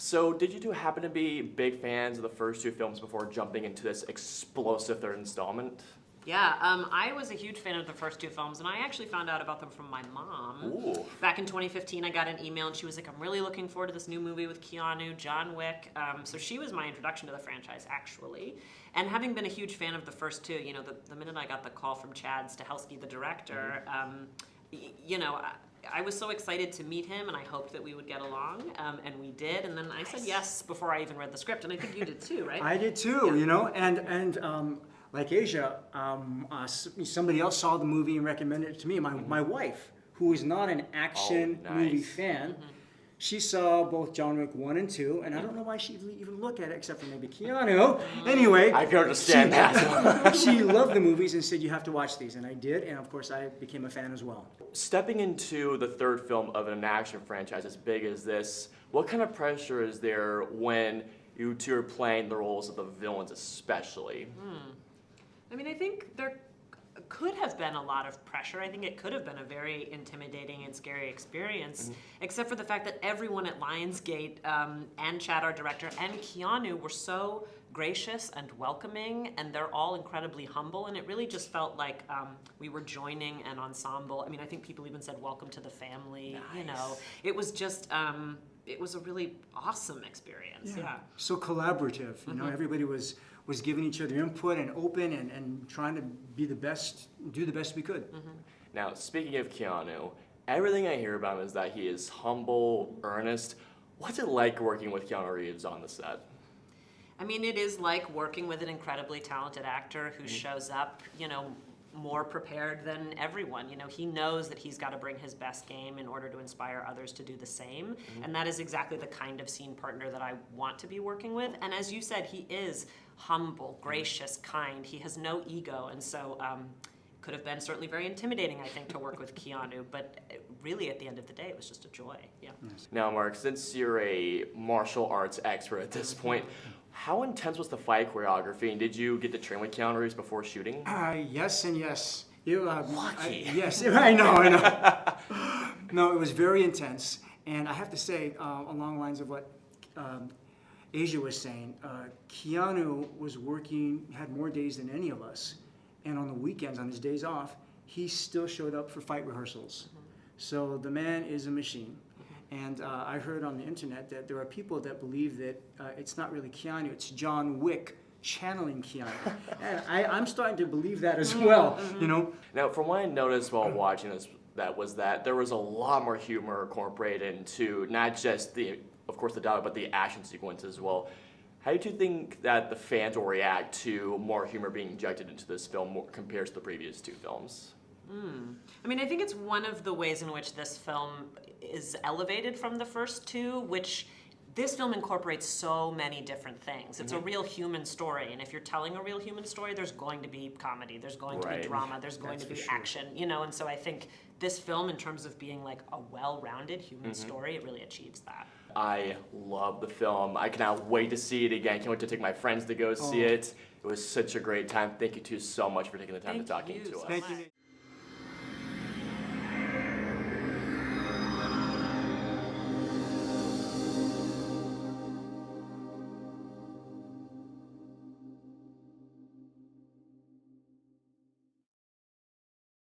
So, did you two happen to be big fans of the first two films before jumping into this explosive third installment? Yeah, I was a huge fan of the first two films, and I actually found out about them from my mom. Ooh. Back in 2015, I got an email, and she was like, I'm really looking forward to this new movie with Keanu, John Wick. So she was my introduction to the franchise, actually. And having been a huge fan of the first two, you know, the minute I got the call from Chad Stahelski, the director, you know, I was so excited to meet him, and I hoped that we would get along, and we did. And then I said yes before I even read the script, and I think you did too, right? I did too, Yeah. you know, and like Asia, somebody else saw the movie and recommended it to me. My wife, who is not an action movie fan, she saw both John Wick 1 and 2, and I don't know why she even looked at it except for maybe Keanu. Anyway, I can understand that. she loved the movies and said, you have to watch these, and I did, and of course I became a fan as well. Stepping into the third film of an action franchise as big as this, what kind of pressure is there when you two are playing the roles of the villains especially? I mean, I think there could have been a lot of pressure. I think it could have been a very intimidating and scary experience, except for the fact that everyone at Lionsgate and Chad, our director, and Keanu were so gracious and welcoming, and they're all incredibly humble, and it really just felt like we were joining an ensemble. I mean, I think people even said, welcome to the family, you know. It was just, it was a really awesome experience, yeah. So collaborative, you know, everybody was giving each other input and open and trying to be the best, do the best we could. Now, speaking of Keanu, everything I hear about him is that he is humble, earnest. What's it like working with Keanu Reeves on the set? I mean, it is like working with an incredibly talented actor who shows up, you know, more prepared than everyone. You know, he knows that he's got to bring his best game in order to inspire others to do the same. And that is exactly the kind of scene partner that I want to be working with. And as you said, he is humble, gracious, kind. He has no ego. And so could have been certainly very intimidating, I think, to work with Keanu. But really, at the end of the day, it was just a joy. Yeah. Now, Mark, since you're a martial arts expert at this point, how intense was the fight choreography, and did you get to train with Keanu Reeves before shooting? Yes and yes. You, Lucky. yes, I know. No, it was very intense. And I have to say, along the lines of what Asia was saying, Keanu was working, had more days than any of us. And on the weekends, on his days off, he still showed up for fight rehearsals. So the man is a machine. And I heard on the internet that there are people that believe that it's not really Keanu, it's John Wick channeling Keanu. And I'm starting to believe that as well, you know. Now, from what I noticed while watching this, that there was a lot more humor incorporated into not just of course, the dialogue, but the action sequence as well. How do you think that the fans will react to more humor being injected into this film compared to the previous two films? I mean, I think it's one of the ways in which this film is elevated from the first two, which this film incorporates so many different things. It's a real human story, and if you're telling a real human story, there's going to be comedy, there's going to be drama, there's going to be action, you know, and so I think this film, in terms of being like a well-rounded human story, it really achieves that. I love the film. I cannot wait to see it again. Can't wait to take my friends to go see it. It was such a great time. Thank you two so much for taking the time to talking to us. Thank you.